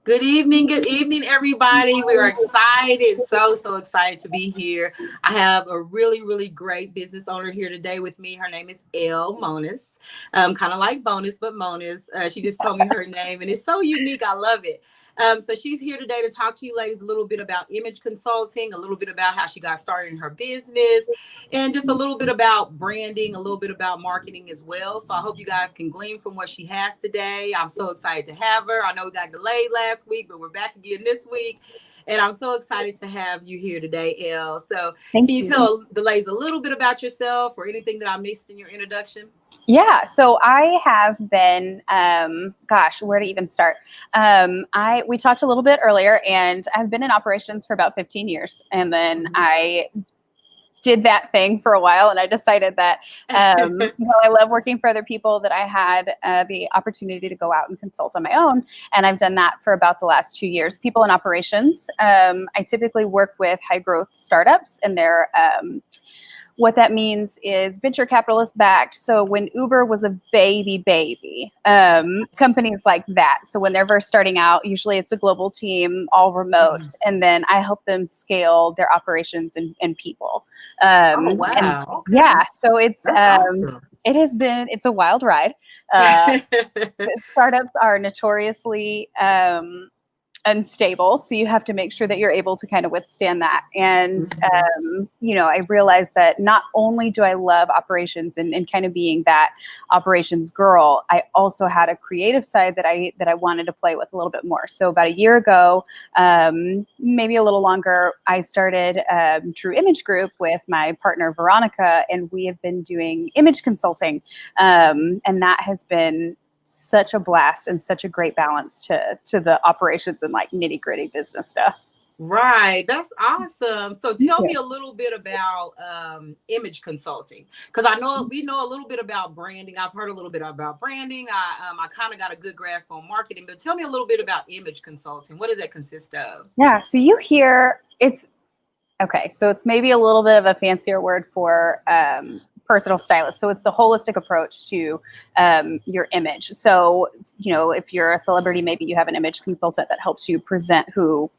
Good evening, everybody. We are excited, so excited to be here. I have a really great business owner here today with me. Her name is Elle Monus, kind of like bonus, but Monus. She just told me her name, and it's so unique. I love it. So she's here today to talk to you ladies a little bit about image consulting, a little bit about how she got started in her business, and just a little bit about branding, a little bit about marketing as well. So I hope you guys can glean from what she has today. I'm so excited to have her. I know we got delayed last week, but we're back again this week. And I'm so excited to have you here today, Elle. So Thank can you you. tell the ladies a little bit about yourself or anything that I missed in your introduction? Yeah, so I have been, where to even start? We talked a little bit earlier, and I've been in operations for about 15 years, and then I did that thing for a while, and I decided that while I love working for other people, that I had the opportunity to go out and consult on my own, and I've done that for about the last 2 years. People in operations, I typically work with high growth startups, and they're what that means is venture capitalist backed. So when Uber was a baby, companies like that. So when they're first starting out, usually it's a global team, all remote. And then I help them scale their operations and people. Oh, And wow. Okay. yeah, so Awesome. it's a wild ride. Startups are notoriously unstable, so you have to make sure that you're able to kind of withstand that. And I realized that not only do I love operations and kind of being that operations girl, I also had a creative side that I wanted to play with a little bit more. So about a year ago, maybe a little longer, I started True Image Group with my partner Veronica, and we have been doing image consulting, and that has been such a blast and such a great balance to the operations and like nitty gritty business stuff. Right. That's awesome. So tell Yeah. me a little bit about image consulting, because I know we know a little bit about branding. I've heard a little bit about branding. I kind of got a good grasp on marketing, but tell me a little bit about image consulting. What does that consist of? Yeah. So you hear it's okay. So it's maybe a little bit of a fancier word for personal stylist. So it's the holistic approach to your image. So, if you're a celebrity, maybe you have an image consultant that helps you present who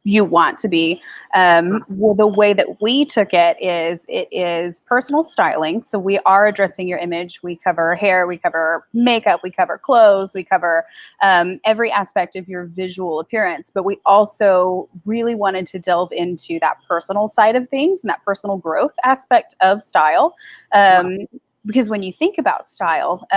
you want to be. Well, the way that we took it is personal styling. So we are addressing your image. We cover hair, we cover makeup, we cover clothes, we cover every aspect of your visual appearance. But we also really wanted to delve into that personal side of things and that personal growth aspect of style. Because when you think about style,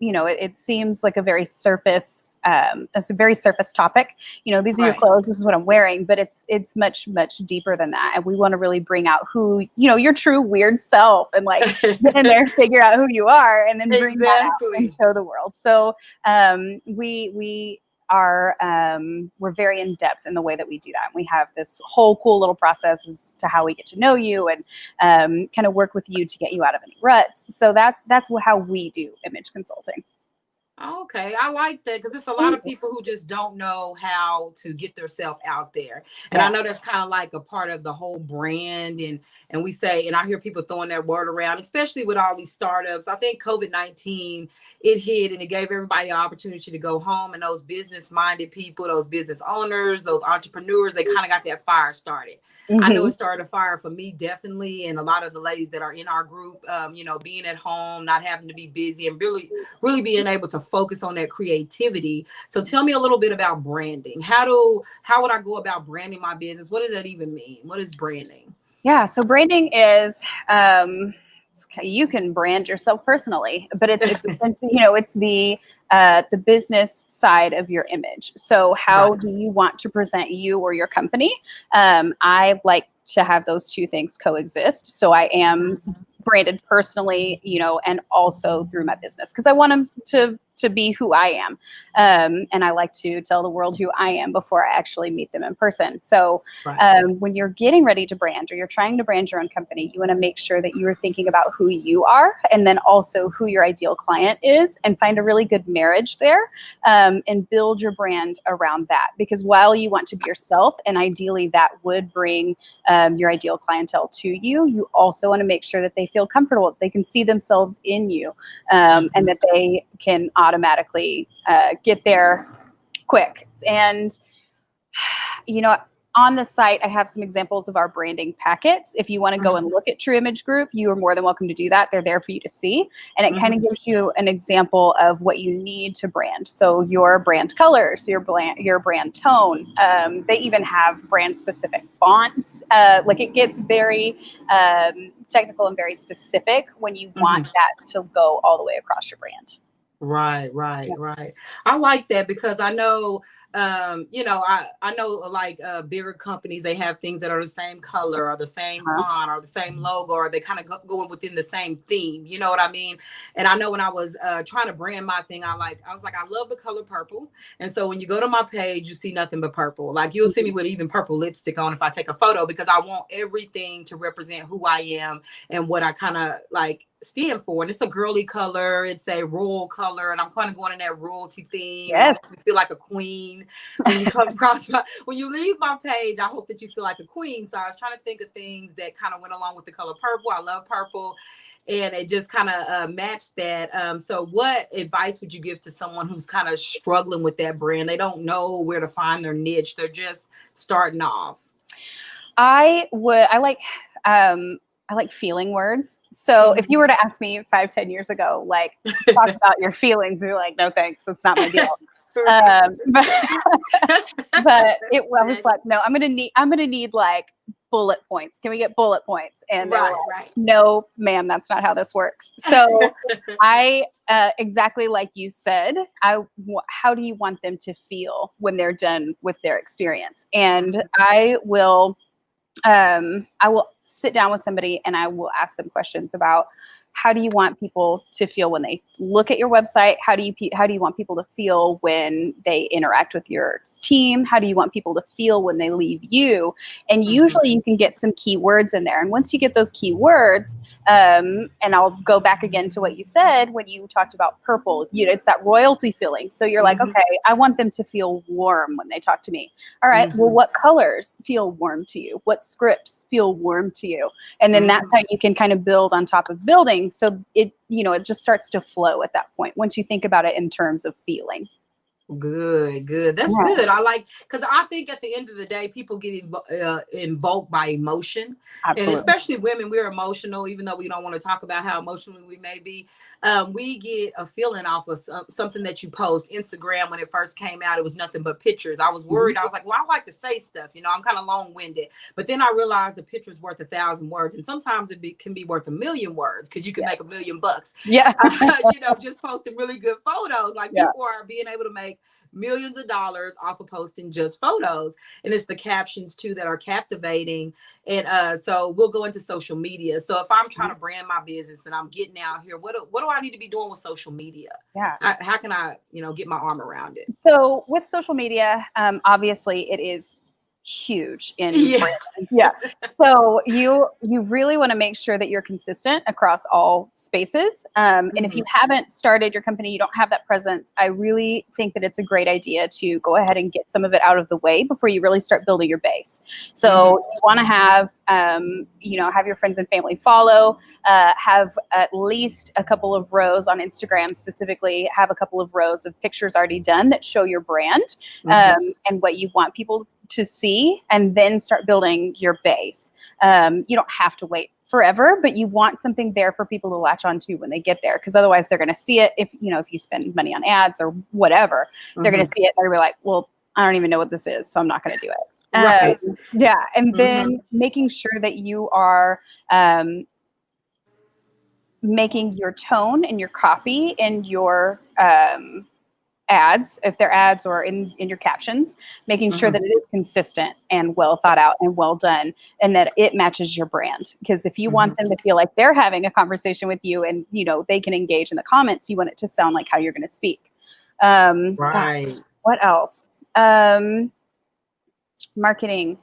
it seems like a very surface, it's a very surface topic. These are your clothes, this is what I'm wearing, but it's much deeper than that. And we want to really bring out who, your true weird self, and like get in there, figure out who you are, and then bring that out and show the world. So we are we're very in depth in the way that we do that. And we have this whole cool little process as to how we get to know you and kind of work with you to get you out of any ruts. So that's how we do image consulting. Okay, I like that because there's a lot of people who just don't know how to get themselves out there. And I know that's kind of like a part of the whole brand. And we say, and I hear people throwing that word around, especially with all these startups. I think COVID-19, it hit and it gave everybody an opportunity to go home. And those business-minded people, those business owners, those entrepreneurs, they kind of got that fire started. I know it started a fire for me, definitely, and a lot of the ladies that are in our group, being at home, not having to be busy, and really being able to focus on that creativity. So tell me a little bit about branding. How would I go about branding my business? What does that even mean? What is branding? Yeah, so branding is you can brand yourself personally, but it's the business side of your image. So how do you want to present you or your company? I like to have those two things coexist. So I am branded personally, and also through my business, because I want them to be who I am. And I like to tell the world who I am before I actually meet them in person. So when you're getting ready to brand, or you're trying to brand your own company, you want to make sure that you are thinking about who you are, and then also who your ideal client is, and find a really good marriage there, and build your brand around that. Because while you want to be yourself, and ideally that would bring your ideal clientele to you, you also want to make sure that they feel comfortable, that they can see themselves in you, and that they can automatically get their quick. And, you know, on the site, I have some examples of our branding packets. If you want to go and look at True Image Group, you are more than welcome to do that. They're there for you to see. And it kind of gives you an example of what you need to brand. So your brand colors, your brand tone. They even have brand specific fonts. Like it gets very technical and very specific when you want that to go all the way across your brand. Right. I like that because I know, you know, I know like bigger companies, they have things that are the same color or the same font or the same logo, or they kind of going within the same theme. You know what I mean? And I know when I was trying to brand my thing, I was like, I love the color purple. And so when you go to my page, you see nothing but purple. Like you'll see me with even purple lipstick on if I take a photo, because I want everything to represent who I am and what I kind of like stand for. And it's a girly color, it's a royal color, and I'm kind of going in that royalty theme. Yes. You feel like a queen when you come across when you leave my page. I hope that you feel like a queen. So I was trying to think of things that kind of went along with the color purple. I love purple, and it just kind of matched that. So what advice would you give to someone who's kind of struggling with that brand? They don't know where to find their niche, they're just starting off. I like feeling words. So if you were to ask me 5-10 years ago, like talk about your feelings, you're like, no, thanks. It's not my deal. But I was like, no, I'm going to need like bullet points. Can we get bullet points? And right. No, ma'am, that's not how this works. So I, exactly like you said, how do you want them to feel when they're done with their experience? And I will sit down with somebody and I will ask them questions about how do you want people to feel when they look at your website? How do you want people to feel when they interact with your team? How do you want people to feel when they leave you? And usually you can get some keywords in there. And once you get those keywords, and I'll go back again to what you said when you talked about purple, it's that royalty feeling. So you're like, okay, I want them to feel warm when they talk to me. All right, well, what colors feel warm to you? What scripts feel warm to you? And then that's how you can kind of build on top of building. So it just starts to flow at that point once you think about it in terms of feeling. Good. That's good. I like, because I think at the end of the day, people get invoked by emotion. Absolutely. And especially women, we're emotional, even though we don't want to talk about how emotional we may be. We get a feeling off of something that you post. Instagram, when it first came out, it was nothing but pictures. I was worried. I was like, well, I like to say stuff. I'm kind of long-winded. But then I realized the picture's worth 1,000 words. And sometimes it can be worth 1,000,000 words because you can make $1 million. Yeah. Just posting really good photos. Like people are being able to make millions of dollars off of posting just photos, and it's the captions too that are captivating. And so we'll go into social media. So if I'm trying to brand my business and I'm getting out here, what do I need to be doing with social media? How can I get my arm around it? So with social media, obviously it is huge in so you really want to make sure that you're consistent across all spaces, and if you haven't started your company, you don't have that presence, I really think that it's a great idea to go ahead and get some of it out of the way before you really start building your base. So you want to have have your friends and family follow, have at least a couple of rows on Instagram, specifically have a couple of rows of pictures already done that show your brand and what you want people to see, and then start building your base. You don't have to wait forever, but you want something there for people to latch onto when they get there, because otherwise they're going to see it. If you spend money on ads or whatever, they're going to see it. They're going to be like, well, I don't even know what this is, so I'm not going to do it. And then making sure that you are making your tone and your copy and your ads, if they're ads, or in your captions, making sure that it is consistent and well thought out and well done, and that it matches your brand. Because if you want them to feel like they're having a conversation with you and they can engage in the comments, you want it to sound like how you're going to speak. Right. What else? Marketing,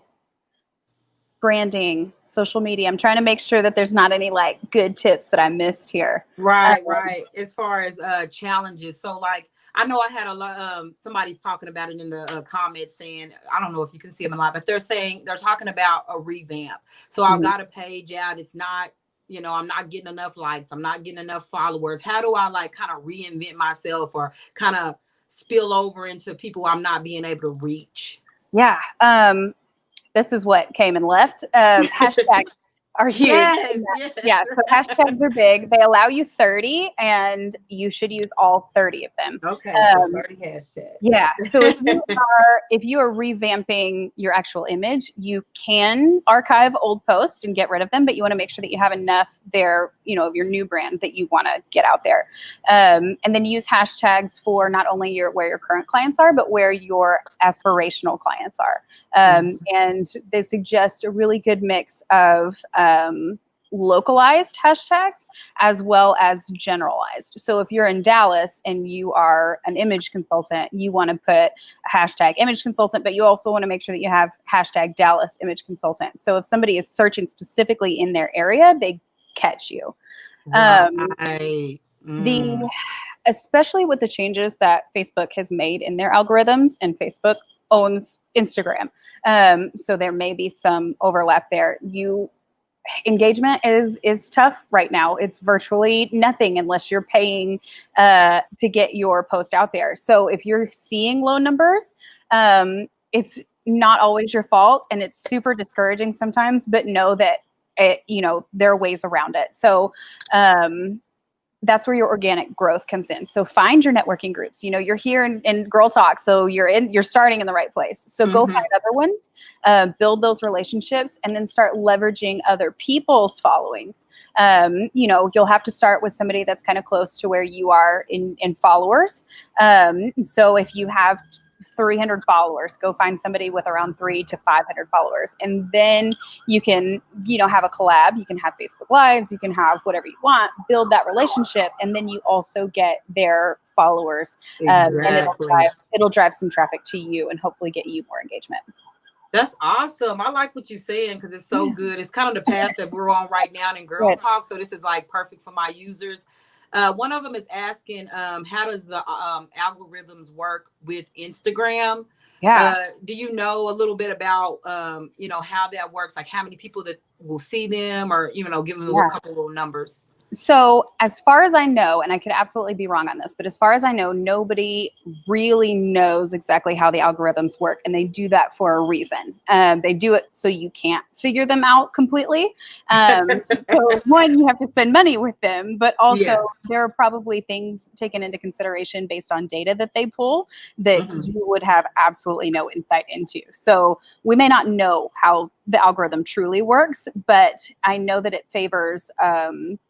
branding, social media. I'm trying to make sure that there's not any like good tips that I missed here. Right. As far as challenges, so like I know I had a lot. Somebody's talking about it in the comments, saying, I don't know if you can see them a lot, but they're talking about a revamp. So I've got a page out. It's not, I'm not getting enough likes. I'm not getting enough followers. How do I like kind of reinvent myself, or kind of spill over into people I'm not being able to reach? Yeah. This is what came and left. Hashtags are huge. Yes, yes. Yeah, so hashtags are big. They allow you 30, and you should use all 30 of them. Okay, so Um, 30 hashtags. yeah. So if you are revamping your actual image, you can archive old posts and get rid of them, but you want to make sure that you have enough there, of your new brand that you want to get out there. And then use hashtags for not only where your current clients are, but where your aspirational clients are. And they suggest a really good mix of localized hashtags as well as generalized. So if you're in Dallas and you are an image consultant, you want to put a hashtag image consultant, but you also want to make sure that you have hashtag Dallas image consultant. So if somebody is searching specifically in their area, they catch you. Right. Especially with the changes that Facebook has made in their algorithms, and Facebook owns Instagram. So there may be some overlap there. Engagement is tough right now. It's virtually nothing unless you're paying to get your post out there. So if you're seeing low numbers, it's not always your fault, and it's super discouraging sometimes, but know that there are ways around it. So that's where your organic growth comes in. So find your networking groups. You're here in Girl Talk, so you're starting in the right place. So go find other ones, build those relationships, and then start leveraging other people's followings. You'll have to start with somebody that's kind of close to where you are in followers. So if you have 300 followers, go find somebody with around 300 to 500 followers, and then you can have a collab. You can have Facebook Lives, you can have whatever you want, build that relationship, and then you also get their followers. Exactly. And it'll drive some traffic to you and hopefully get you more engagement. That's awesome. I like what you're saying because it's so good. It's kind of the path that we're on right now in Girl Talk. So this is like perfect for my users. One of them is asking, how does the algorithms work with Instagram? Yeah. Do you know a little bit about, how that works? Like how many people that will see them, or, give them a couple little numbers? So as far as I know, and I could absolutely be wrong on this, but as far as I know, nobody really knows exactly how the algorithms work, and they do that for a reason. They do it so you can't figure them out completely. So one, you have to spend money with them, but also there are probably things taken into consideration based on data that they pull that you would have absolutely no insight into. So we may not know how the algorithm truly works, but I know that it favors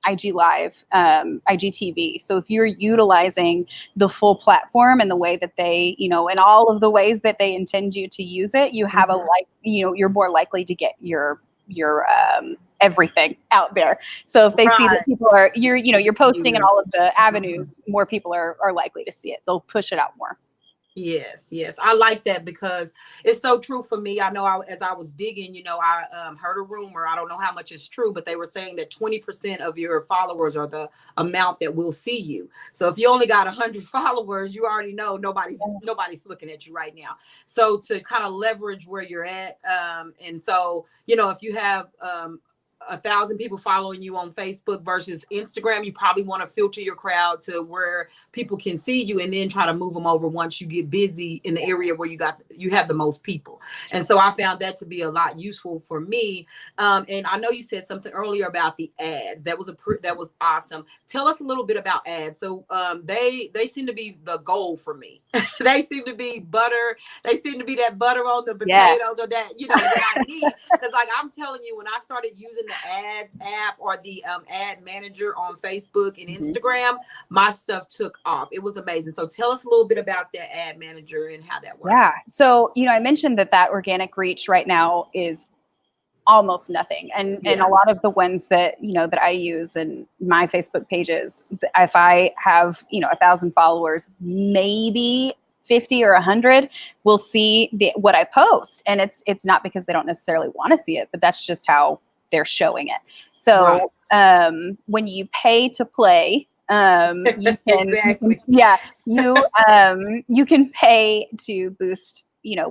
IG Live, IGTV. So if you're utilizing the full platform and the way that they, in all of the ways that they intend you to use it, you have you're more likely to get your everything out there. So if they see that people are, you're posting in all of the avenues, more people are likely to see it. They'll push it out more. Yes. I like that because it's so true for me. I know as I was digging, I heard a rumor. I don't know how much is true, but they were saying that 20% of your followers are the amount that will see you. So if you only got 100 followers, you already know nobody's looking at you right now. So to kind of leverage where you're at, and so if you have 1,000 people following you on Facebook versus Instagram, you probably want to filter your crowd to where people can see you, and then try to move them over once you get busy in the area where you have the most people. And so I found that to be a lot useful for me. And I know you said something earlier about the ads. That was awesome. Tell us a little bit about ads. So they seem to be the goal for me. They seem to be butter. They seem to be that butter on the potatoes, or that that I need. Because like I'm telling you, when I started using the ads app or the ad manager on Facebook and Instagram, my stuff took off. It was amazing. So tell us a little bit about that ad manager and how that works. Yeah. So, I mentioned that organic reach right now is almost nothing. And a lot of the ones that, that I use in my Facebook pages, if I have, 1,000 followers, maybe 50 or 100 will see what I post. And it's not because they don't necessarily want to see it, but that's just how they're showing it. So when you pay to play, you can, you can pay to boost,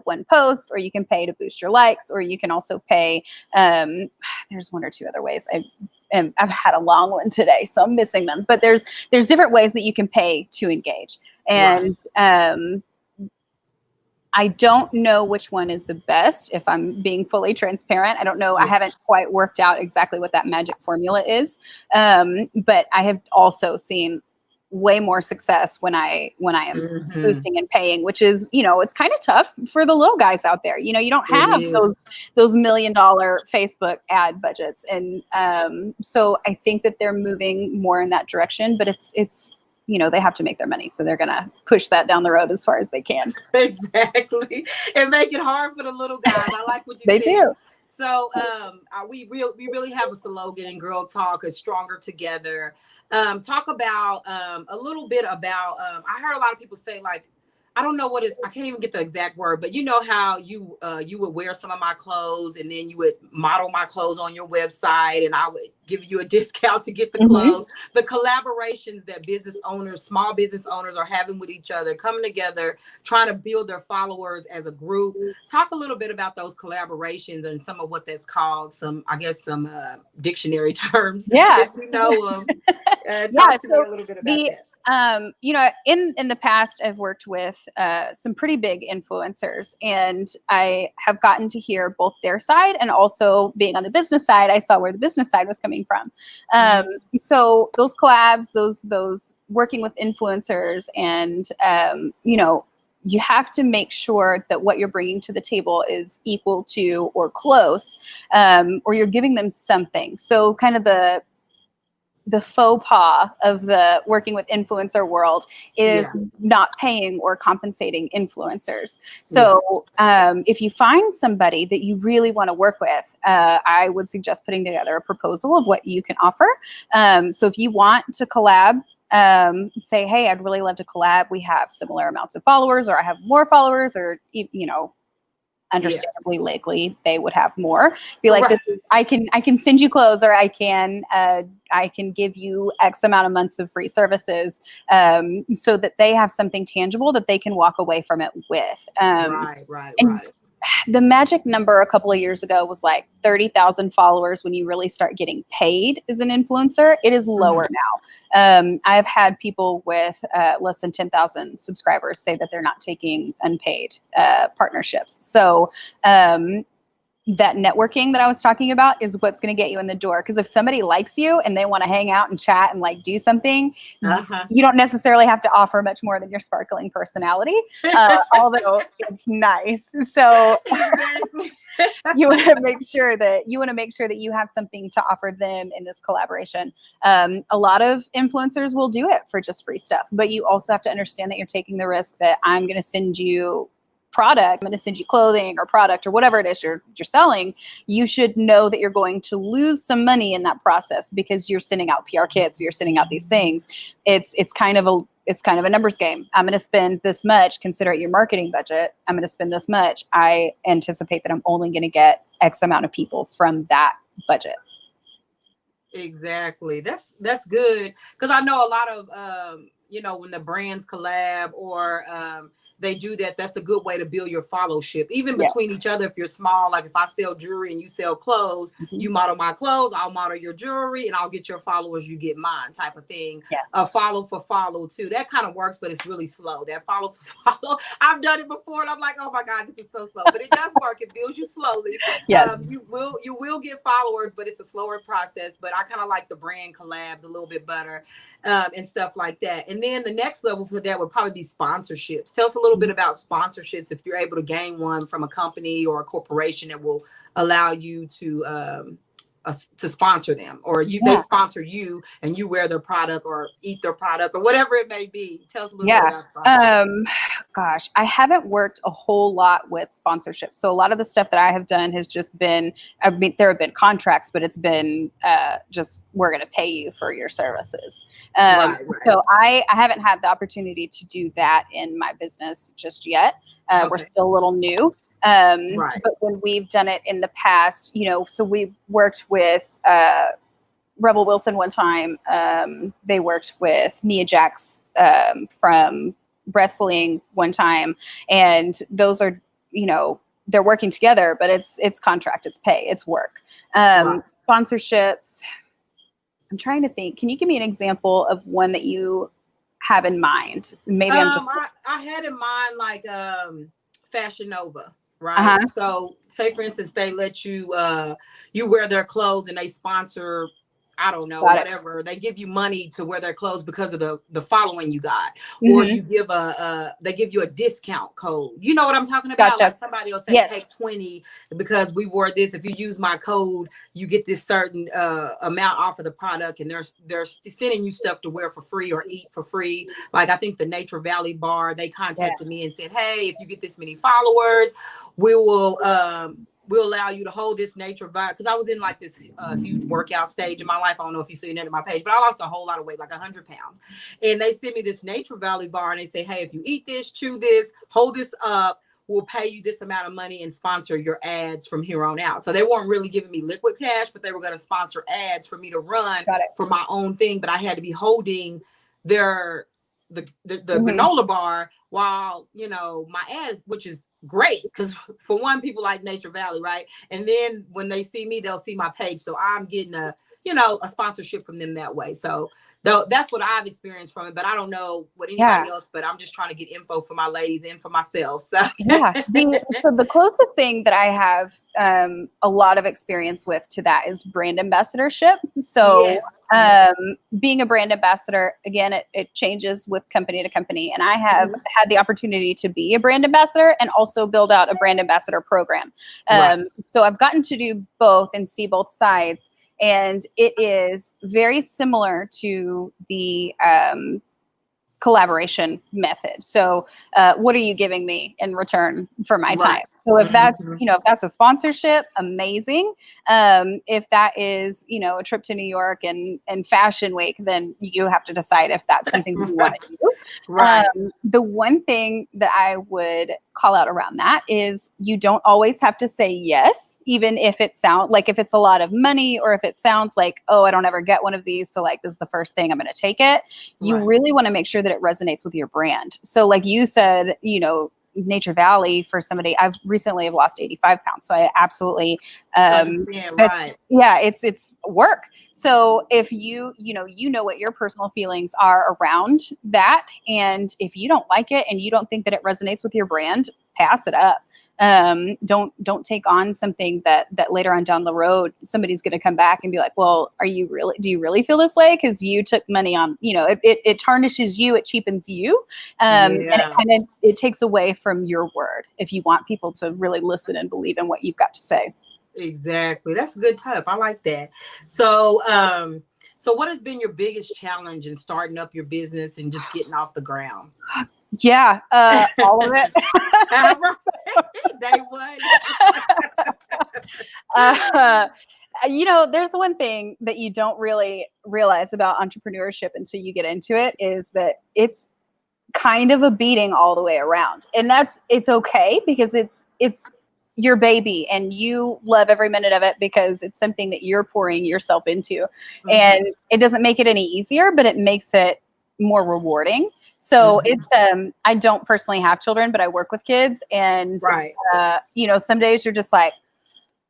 one post, or you can pay to boost your likes, or you can also pay. There's one or two other ways. I've had a long one today, so I'm missing them. But there's different ways that you can pay to engage. And I don't know which one is the best, if I'm being fully transparent. I don't know. I haven't quite worked out exactly what that magic formula is. But I have also seen way more success when I am boosting and paying, which is, it's kind of tough for the little guys out there. You don't have those $1 million Facebook ad budgets. And so I think that they're moving more in that direction, but it's they have to make their money. So they're going to push that down the road as far as they can. Exactly. And make it hard for the little guys. I like what you said. They do. So we really have a slogan in Girl Talk, is stronger together. Talk about a little bit about, I heard a lot of people say, like, I don't know what is, I can't even get the exact word, but you know how you would wear some of my clothes and then you would model my clothes on your website and I would give you a discount to get the clothes. The collaborations that business owners, small business owners are having with each other, coming together, trying to build their followers as a group. Talk a little bit about those collaborations and some of what that's called, some dictionary terms. Yeah. If you know them. Talk to me a little bit about that. In the past, I've worked with some pretty big influencers, and I have gotten to hear both their side, and also being on the business side, I saw where the business side was coming from. So those collabs, those working with influencers, and you have to make sure that what you're bringing to the table is equal to or close, or you're giving them something. So kind of the faux pas of the working with influencer world is not paying or compensating influencers. So if you find somebody that you really want to work with, I would suggest putting together a proposal of what you can offer. So if you want to collab, say, hey, I'd really love to collab. We have similar amounts of followers, or I have more followers, or, understandably, likely they would have more. Be like, this is, I can send you clothes, or I can give you X amount of months of free services, so that they have something tangible that they can walk away from it with. Right. The magic number a couple of years ago was like 30,000 followers when you really start getting paid as an influencer. It is lower now. I've had people with less than 10,000 subscribers say that they're not taking unpaid partnerships. So that networking that I was talking about is what's going to get you in the door. Because if somebody likes you and they want to hang out and chat and like do something, you don't necessarily have to offer much more than your sparkling personality, although it's nice. So you want to make sure that you have something to offer them in this collaboration. A lot of influencers will do it for just free stuff, but you also have to understand that you're taking the risk that I'm going to send you product, I'm going to send you clothing or product or whatever it is you're selling. You should know that you're going to lose some money in that process because you're sending out PR kits, you're sending out these things. It's kind of a numbers game. I'm going to spend this much, consider it your marketing budget. I'm going to spend this much. I anticipate that I'm only going to get X amount of people from that budget. Exactly. That's good. Because I know a lot of, when the brands collab or they do that, that's a good way to build your followership, even between each other. If you're small, like if I sell jewelry and you sell clothes, you model my clothes, I'll model your jewelry, and I'll get your followers, you get mine, type of thing. Follow for follow too. That kind of works, but it's really slow. That follow for follow. I've done it before and I'm like, oh my God, this is so slow. But it does work. It builds you slowly. You will get followers, but it's a slower process. But I kind of like the brand collabs a little bit better, and stuff like that. And then the next level for that would probably be sponsorships. Tell us a little bit about sponsorships, if you're able to gain one from a company or a corporation that will allow you to sponsor them, or they sponsor you and you wear their product or eat their product or whatever it may be. Tell us a little bit about sponsorships. Gosh, I haven't worked a whole lot with sponsorships. So a lot of the stuff that I have done has just been, there have been contracts, but it's been just, we're going to pay you for your services. So I haven't had the opportunity to do that in my business just yet. We're still a little new. But when we've done it in the past, so we've worked with Rebel Wilson one time. They worked with Nia Jax from wrestling one time, and those are, they're working together, but it's contract, it's pay, it's work. Sponsorships. I'm trying to think. Can you give me an example of one that you have in mind? Maybe I'm just I had in mind like Fashion Nova, right? uh-huh. So say for instance they let you you wear their clothes and they sponsor, I don't know, Got it. whatever. They give you money to wear their clothes because of the following you got, or Hmm. you give they give you a discount code. You know what I'm talking about? Gotcha. Like somebody will say Yes. take 20 because we wore this. If you use my code, you get this certain amount off of the product, and they're sending you stuff to wear for free or eat for free. Like I think the Nature Valley bar, they Yeah. contacted me and said, hey, if you get this many followers, we will we'll allow you to hold this nature vibe. Because I was in like this huge workout stage in my life. I don't know if you've seen it in my page, but I lost a whole lot of weight, like 100 pounds. And they sent me this Nature Valley bar and they say, hey, if you eat this, chew this, hold this up, we'll pay you this amount of money and sponsor your ads from here on out. So they weren't really giving me liquid cash, but they were going to sponsor ads for me to run Got it. for my own thing. But I had to be holding their the Mhm. granola bar while, you know, my ads, which is great because for one, people like Nature Valley, right? And then when they see me, they'll see my page. So I'm getting a, you know, a sponsorship from them that way. So though that's what I've experienced from it, but I don't know what Yeah. anybody else, but I'm just trying to get info for my ladies and for myself. So Yeah. So the closest thing that I have a lot of experience with to that is brand ambassadorship. So yes. being a brand ambassador, again, it changes with company to company. And I have had the opportunity to be a brand ambassador and also build out a brand ambassador program. Right. So I've gotten to do both and see both sides. And it is very similar to the collaboration method. So what are you giving me in return for my time? Right. So if that's, Mhm. you know, if that's a sponsorship, amazing. If that is, you know, a trip to New York and Fashion Week, then you have to decide if that's something that you want to do. Right. The one thing that I would call out around that is you don't always have to say yes, even if it sounds like if it's a lot of money or if it sounds like, oh, I don't ever get one of these. So like, this is the first thing I'm going to take it. You Right. really want to make sure that it resonates with your brand. So like you said, you know, Nature Valley for somebody, I've recently have lost 85 pounds. So I absolutely, Understand. that, Right. yeah, it's work. So if you know what your personal feelings are around that, and if you don't like it and you don't think that it resonates with your brand, pass it up. Don't take on something that later on down the road somebody's going to come back and be like, well, do you really feel this way because you took money on, you know, it tarnishes you, it cheapens you, and it takes away from your word if you want people to really listen and believe in what you've got to say. Exactly. That's a good tip. I like that. So, so what has been your biggest challenge in starting up your business and just getting off the ground? Yeah, all of it. Day one. You know, there's one thing that you don't really realize about entrepreneurship until you get into it is that it's kind of a beating all the way around. And it's okay because it's your baby and you love every minute of it because it's something that you're pouring yourself into. Mm-hmm. And it doesn't make it any easier, but it makes it more rewarding. So Mm-hmm. it's I don't personally have children, but I work with kids, and Right. you know, some days you're just like,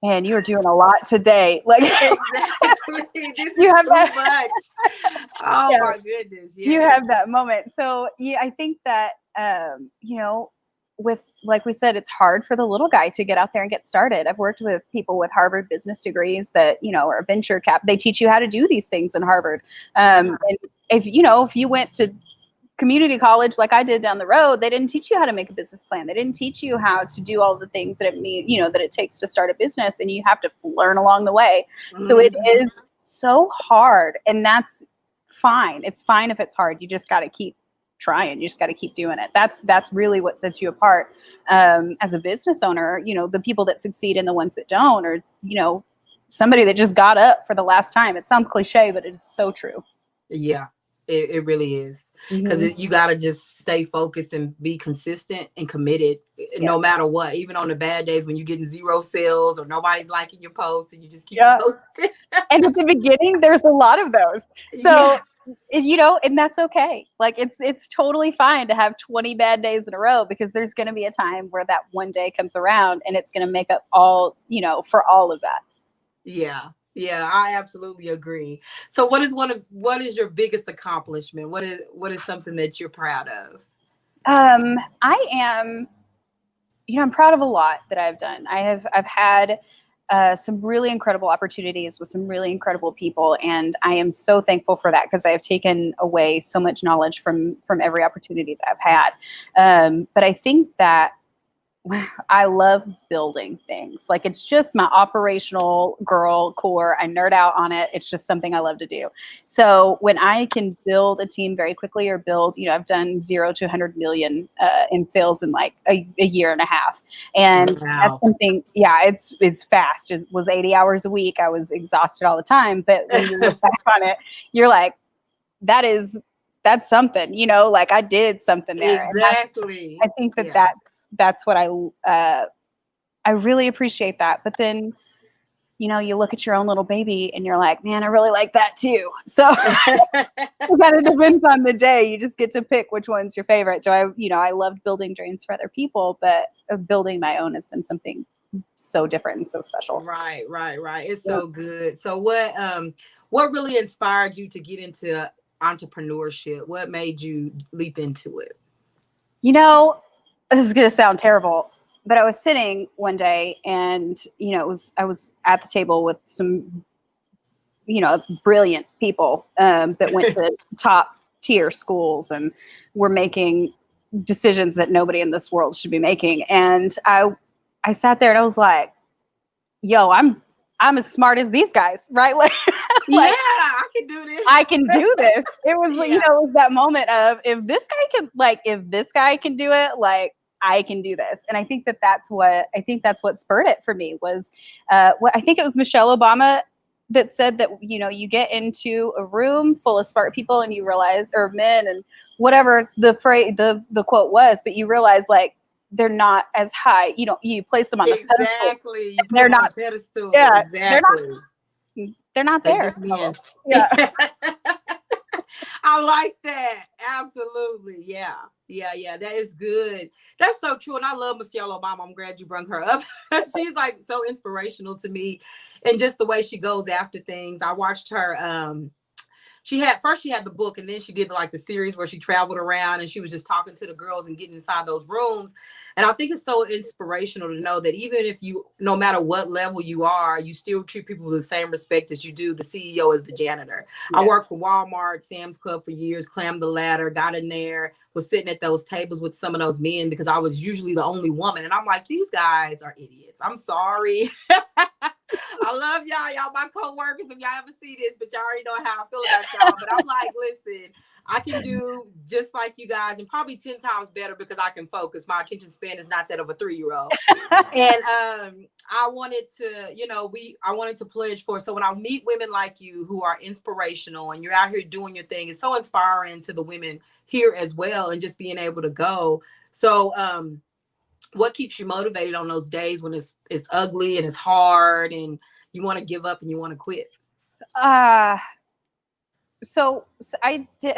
man, you are doing a lot today. Like Exactly. This you is have too that. much. Oh Yeah, my goodness. you Yes. have that moment. So yeah, I think that you know, with like we said, it's hard for the little guy to get out there and get started. I've worked with people with Harvard business degrees that, you know, are venture cap. They teach you how to do these things in Harvard. And if you know, if you went to community college like I did down the road, they didn't teach you how to make a business plan. They didn't teach you how to do all the things that that it takes to start a business, and you have to learn along the way. So it Mm-hmm. is so hard, and that's fine. It's fine if it's hard. You just got to keep trying. You just got to keep doing it. That's really what sets you apart as a business owner. You know, the people that succeed and the ones that don't, or you know, somebody that just got up for the last time. It sounds cliche, but it is so true. Yeah, it really is. Because Mm-hmm. you got to just stay focused and be consistent and committed Yeah. no matter what. Even on the bad days when you're getting zero sales or nobody's liking your posts and you just keep Yeah. posting. And at the beginning, there's a lot of those. So, Yeah. you know, and that's okay. Like it's totally fine to have 20 bad days in a row because there's going to be a time where that one day comes around and it's going to make up all, you know, for all of that. Yeah. Yeah, I absolutely agree. So what is your biggest accomplishment? What is something that you're proud of? I am, I'm proud of a lot that I've done. I've had some really incredible opportunities with some really incredible people, and I am so thankful for that because I have taken away so much knowledge from every opportunity that I've had. But I think that I love building things. Like it's just my operational girl core. I nerd out on it. It's just something I love to do. So when I can build a team very quickly or build, I've done 0 to 100 million in sales in like a year and a half. And that's Wow. something, yeah, it's fast. It was 80 hours a week. I was exhausted all the time. But when you look back on it, you're like, that is, that's something, like I did something there. And I Exactly. think that Yeah. that's what I really appreciate that. But then, you look at your own little baby and you're like, man, I really like that too. So it kind of depends on the day. You just get to pick which one's your favorite. So I loved building dreams for other people, but building my own has been something so different and so special. Right, right, right. It's Yeah. so good. So what really inspired you to get into entrepreneurship? What made you leap into it? You know, this is going to sound terrible, but I was sitting one day and, I was at the table with some brilliant people that went to top tier schools and were making decisions that nobody in this world should be making. And I sat there and I was like, yo, I'm as smart as these guys, right? Like, Yeah, like I can do I this. can do this. It was, Yeah. it was that moment of if this guy can do it, like I can do this. And I think that's what spurred it for me was, what I think it was Michelle Obama that said that, you get into a room full of smart people and you realize, or men and whatever the phrase, the quote was, but you realize like, they're not as high. You place them on this pedestal. Exactly. You put They're them on a not, pedestal. yeah, Exactly. they're not They there. just So, men. yeah. I like that. Absolutely. Yeah. Yeah. Yeah. That is good. That's so true. And I love Michelle Obama. I'm glad you brought her up. She's like so inspirational to me and just the way she goes after things. I watched her she had the book and then she did like the series where she traveled around and she was just talking to the girls and getting inside those rooms. And I think it's so inspirational to know that even if you, no matter what level you are, you still treat people with the same respect as you do the CEO as the janitor. I Yeah. worked for Walmart, Sam's Club for years, climbed the ladder, got in there, was sitting at those tables with some of those men because I was usually the only woman. And I'm like, these guys are idiots. I'm sorry. I love y'all. Y'all my co-workers. If y'all ever see this, but y'all already know how I feel about y'all. But I'm like, listen, I can do just like you guys and probably 10 times better because I can focus. My attention span is not that of a 3-year-old. And I wanted to, I wanted to pledge for. So when I meet women like you who are inspirational and you're out here doing your thing, it's so inspiring to the women here as well and just being able to go. So what keeps you motivated on those days when it's ugly and it's hard and you want to give up and you want to quit? Uh, so I did.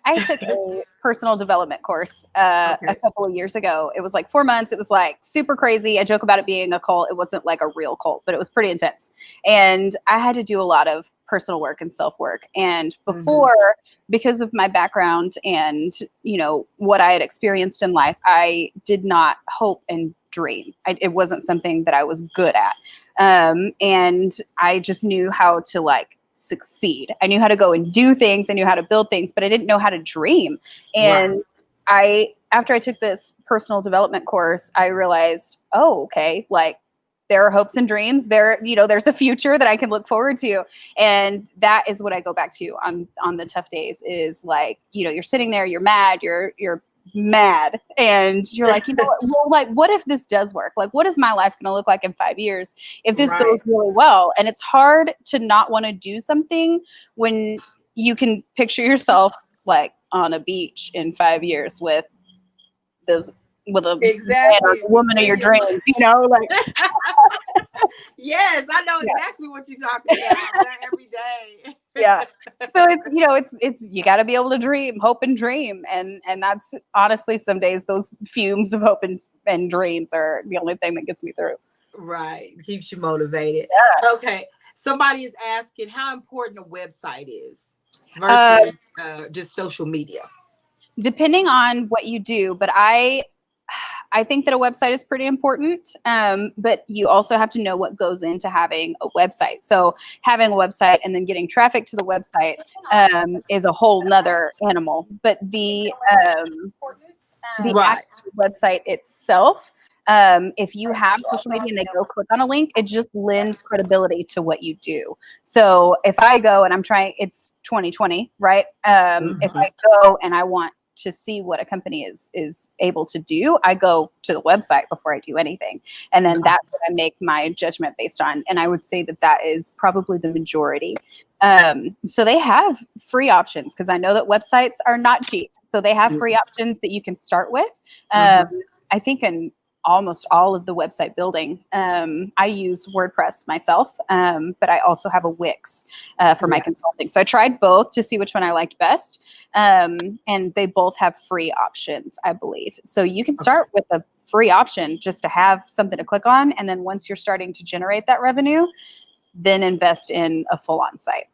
I took a personal development course a Okay. couple of years ago. It was like 4 months. It was like super crazy. I joke about it being a cult. It wasn't like a real cult, but it was pretty intense. And I had to do a lot of personal work and self work. And Hmm. before, because of my background and what I had experienced in life, I did not hope and dream. It wasn't something that I was good at, and I just knew how to like succeed. I knew how to go and do things. I knew how to build things, but I didn't know how to dream. Right. And after I took this personal development course, I realized, oh, okay, like there are hopes and dreams. There's a future that I can look forward to. And that is what I go back to on the tough days is like, you're sitting there, you're mad, you're mad. And you're like, well, like, what if this does work? Like, what is my life going to look like in 5 years if this goes Right. really well? And it's hard to not want to do something when you can picture yourself like on a beach in 5 years this with a man or Exactly. the woman of your dreams, like Yes, I know yeah, exactly what you're talking about. I'm there every yeah. day. So it's you got to be able to dream, hope and dream, and that's honestly some days those fumes of hope and dreams are the only thing that gets me through. Right. Keeps you motivated. Yeah. Okay. somebody is asking how important a website is Uh, versus just social media. Depending on what you do, but I think that a website is pretty important, but you also have to know what goes into having a website. So having a website and then getting traffic to the website is a whole nother animal. But the Right. actual website itself, if you have social media and they go click on a link, it just lends credibility to what you do. So if I go and I'm trying, it's 2020, right? If I go and I want to see what a company is able to do, I go to the website before I do anything, and then that's what I make my judgment based on. And I would say that that is probably the majority. So they have free options, because I know that websites are not cheap. So they have free options that you can start with. I think in almost all of the website building, I use WordPress myself, but I also have a Wix for my consulting. So I tried both to see which one I liked best. And they both have free options, I believe. So you can start with a free option just to have something to click on. And then once you're starting to generate that revenue, then invest in a full-on site.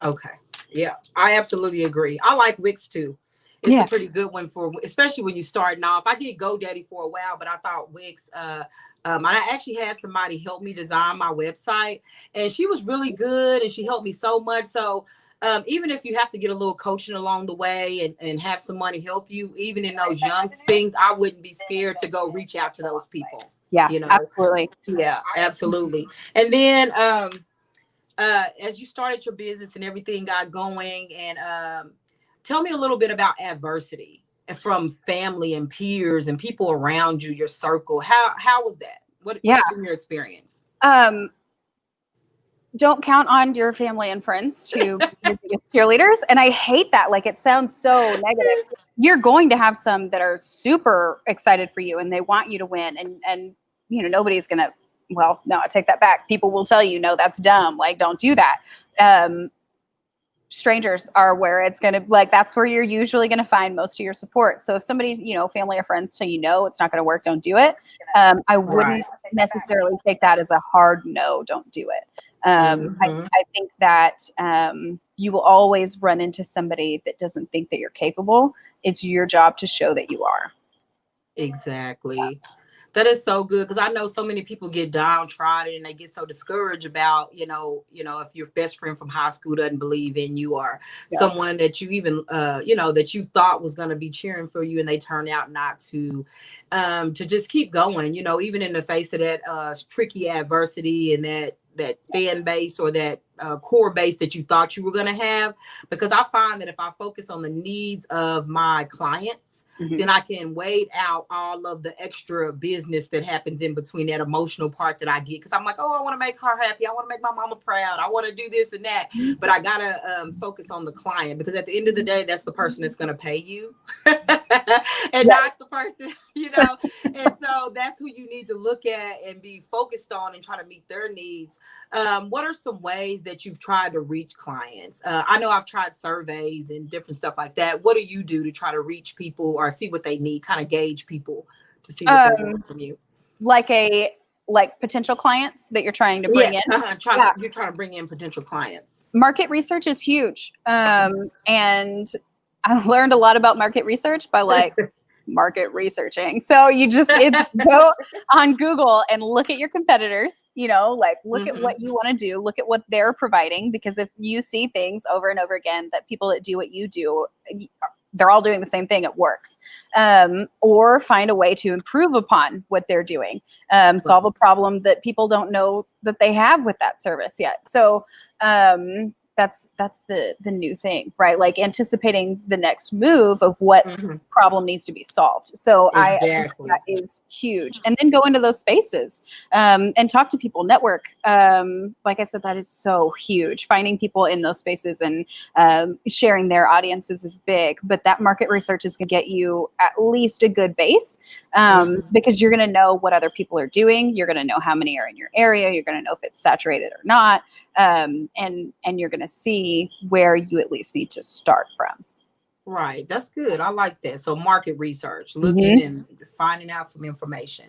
Okay. Yeah, I absolutely agree. I like Wix too. It's a pretty good one for, especially when you're starting off. I did GoDaddy for a while, but I thought Wix, I actually had somebody help me design my website, and she was really good, and she helped me so much. So even if you have to get a little coaching along the way and have somebody help you, even in those young things, I wouldn't be scared to go reach out to those people. Yeah, you know? absolutely. Yeah, absolutely. And then as you started your business and everything got going, and tell me a little bit about adversity from family and peers and people around you, your circle. How was that? What's been your experience? Don't count on your family and friends to be your biggest cheerleaders. And I hate that. Like, it sounds so negative. You're going to have some that are super excited for you and they want you to win. And you know, nobody's going to, well, no, I take that back. People will tell you, no, that's dumb. Like, don't do that. Strangers are where it's going to, like, that's where you're usually going to find most of your support. So if somebody, you know, family or friends tell you, no, it's not going to work, don't do it. I wouldn't necessarily take that as a hard no, don't do it. I think that you will always run into somebody that doesn't think that you're capable. It's your job to show that you are. Exactly. That is so good, because I know so many people get downtrodden and they get so discouraged about, you know, if your best friend from high school doesn't believe in you, or someone that you even, that you thought was going to be cheering for you and they turn out not to just keep going, even in the face of that tricky adversity and that fan base or that core base that you thought you were going to have. Because I find that if I focus on the needs of my clients, then I can wait out all of the extra business that happens in between, that emotional part that I get. Because I'm like, oh, I want to make her happy. I want to make my mama proud. I want to do this and that. But I got to focus on the client, because at the end of the day, that's the person that's going to pay you and not the person, And so that's who you need to look at and be focused on and try to meet their needs. What are some ways that you've tried to reach clients? I know I've tried surveys and different stuff like that. What do you do to try to reach people or see what they need, kind of gauge people to see what they want from you? Like potential clients that you're trying to bring in? You're trying to bring in potential clients. Market research is huge. And I learned a lot about market research by market researching. So you just go on Google and look at your competitors, look at what you want to do, look at what they're providing, because if you see things over and over again that people that do what you do, they're all doing the same thing, it works. Or find a way to improve upon what they're doing, solve a problem that people don't know that they have with that service yet. So that's the new thing, right? Like anticipating the next move of what problem needs to be solved. So I think that is huge. And then go into those spaces and talk to people, network. Like I said, that is so huge. Finding people in those spaces and sharing their audiences is big, but that market research is going to get you at least a good base, because you're going to know what other people are doing. You're going to know how many are in your area. You're going to know if it's saturated or not. And you're going to see where you at least need to start from. Right. That's good. I like that. So market research, looking and finding out some information.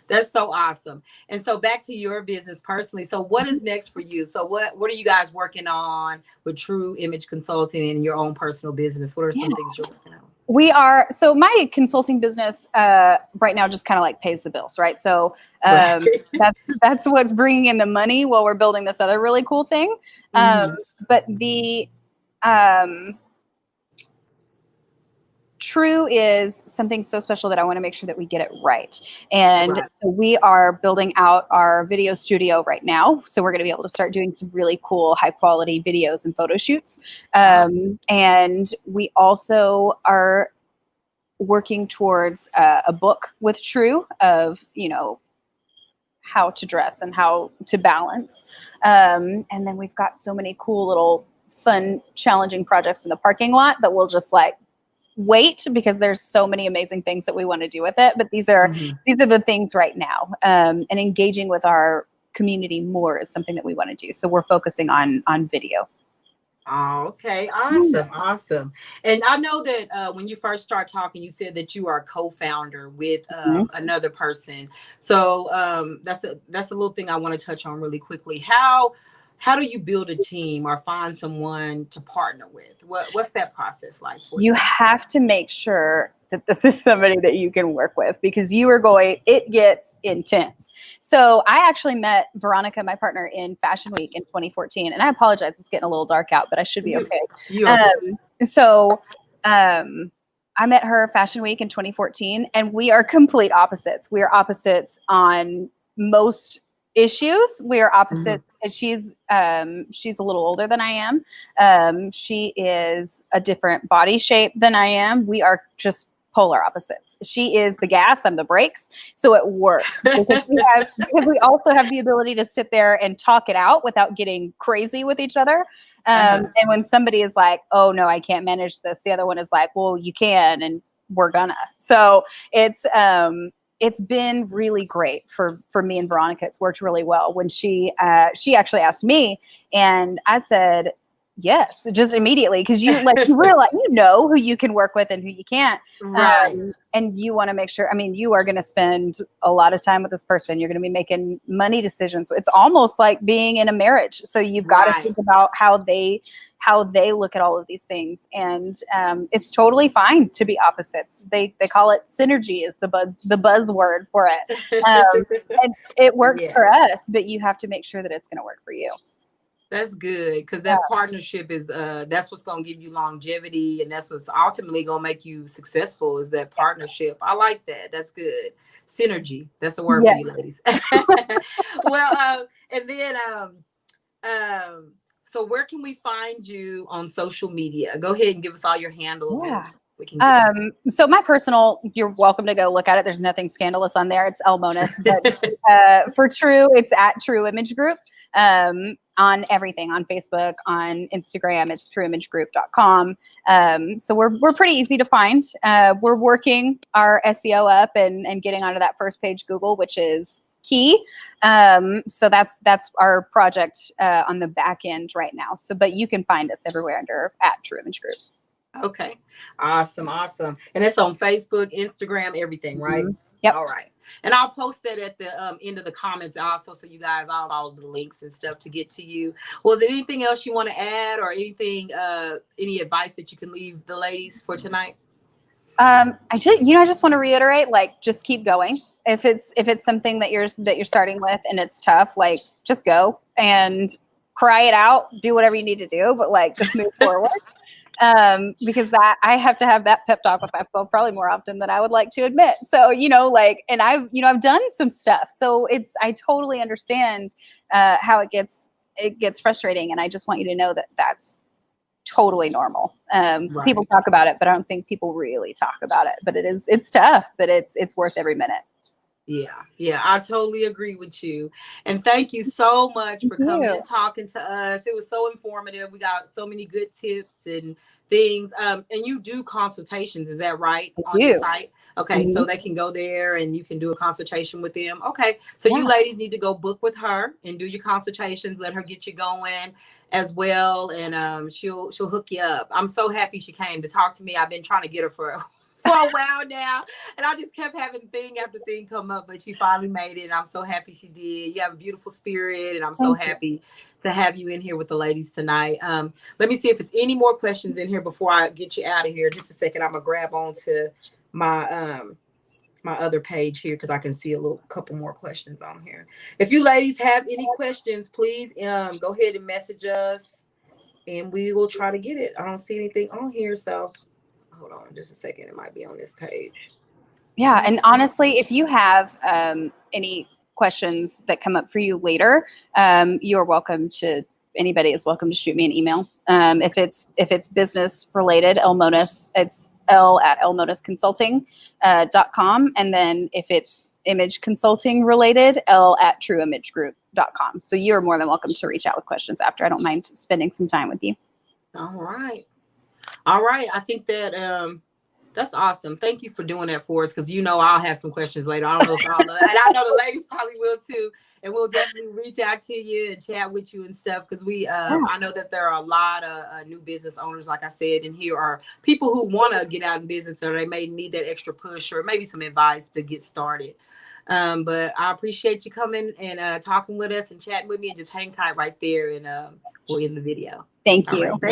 That's so awesome. And so back to your business personally. So what is next for you? So what are you guys working on with True Image Consulting and your own personal business? What are some things you're working on? We are, so my consulting business right now just kind of like pays the bills, right? So Right. that's what's bringing in the money while we're building this other really cool thing. Mhm. But the True is something so special that I want to make sure that we get it right. And Right. so we are building out our video studio right now. So we're going to be able to start doing some really cool, high quality videos and photo shoots. And we also are working towards a book with True of, how to dress and how to balance. And then we've got so many cool little fun, challenging projects in the parking lot that we'll just like wait because there's so many amazing things that we want to do with it. But these are the things right now. And engaging with our community more is something that we want to do. So we're focusing on video. Oh, okay. Awesome. And I know that when you first start talking, you said that you are a co-founder with another person. So that's a little thing I want to touch on really quickly. How do you build a team or find someone to partner with? What's that process like for you? You have to make sure that this is somebody that you can work with because it gets intense. So I actually met Veronica, my partner, in Fashion Week in 2014. And I apologize, it's getting a little dark out, but I should be okay. I met her Fashion Week in 2014, and we are complete opposites. We are opposites on most issues. We are opposites. And she's a little older than I am. She is a different body shape than I am. We are just polar opposites. She is the gas, I'm the brakes. So it works because we also have the ability to sit there and talk it out without getting crazy with each other. And when somebody is like, oh no, I can't manage this, the other one is like, well, you can, and we're gonna. So it's been really great for me and Veronica. It's worked really well. When she actually asked me, and I said yes, just immediately, because you realize who you can work with and who you can't, right? And you want to make sure. I mean, you are going to spend a lot of time with this person. You're going to be making money decisions. So it's almost like being in a marriage. So you've got to think about how they look at all of these things, and it's totally fine to be opposites. They call it synergy is the buzzword for it, and it works for us. But you have to make sure that it's going to work for you. That's good, because that partnership is that's what's going to give you longevity, and that's what's ultimately going to make you successful is that partnership. I like that. That's good. Synergy. That's a word for you ladies. Well, and then so where can we find you on social media? Go ahead and give us all your handles. Yeah. And we can so my personal, you're welcome to go look at it. There's nothing scandalous on there. It's Elle Monus. But for True, it's at True Image Group. On everything, on Facebook, on Instagram, it's trueimagegroup.com. So we're pretty easy to find. We're working our SEO up and getting onto that first page Google, which is key. So that's our project on the back end right now. So, but you can find us everywhere under at True Image Group. Okay. Awesome. And it's on Facebook, Instagram, everything, right? Yep. All right. And I'll post that at the end of the comments also, so you guys all the links and stuff to get to you. Was there anything else you want to add, or anything, any advice that you can leave the ladies for tonight? I just want to reiterate, like, just keep going. If it's something that you're starting with and it's tough, like, just go and cry it out, do whatever you need to do, but like, just move forward. Because that I have to have that pep talk with myself probably more often than I would like to admit. So, and I've done some stuff. So I totally understand how it gets frustrating. And I just want you to know that that's totally normal. People talk about it, but I don't think people really talk about it. But it's tough, but it's worth every minute. Yeah, I totally agree with you. And thank you so much for coming and talking to us. It was so informative. We got so many good tips and things. And you do consultations, is that right? On your site? Okay, so they can go there and you can do a consultation with them. Okay, so you ladies need to go book with her and do your consultations. Let her get you going as well, and she'll hook you up. I'm so happy she came to talk to me. I've been trying to get her for for a while now, and I just kept having thing after thing come up, but she finally made it, and I'm so happy she did. You have a beautiful spirit, and I'm so Thank you. happy to have you in here with the ladies tonight. Let me see if there's any more questions in here before I get you out of here. Just a second, I'm gonna grab onto my my other page here because I can see a little couple more questions on here. If you ladies have any questions, please go ahead and message us, and we will try to get it. I don't see anything on here, so hold on just a second. It might be on this page. Yeah, and honestly, if you have any questions that come up for you later, you're welcome to. Anybody is welcome to shoot me an email. If it's business related, Elle Monus, it's Elle at elmonusconsulting.com, and then if it's image consulting related, Elle at trueimagegroup.com. So you're more than welcome to reach out with questions after. I don't mind spending some time with you. All right. I think that that's awesome. Thank you for doing that for us, because I'll have some questions later. I don't know if and I know the ladies probably will too, and we'll definitely reach out to you and chat with you and stuff, because I know that there are a lot of new business owners, like I said, and here are people who want to get out in business, or they may need that extra push or maybe some advice to get started. But I appreciate you coming and talking with us and chatting with me, and just hang tight right there, and we'll end the video. Thank All you. right. Thank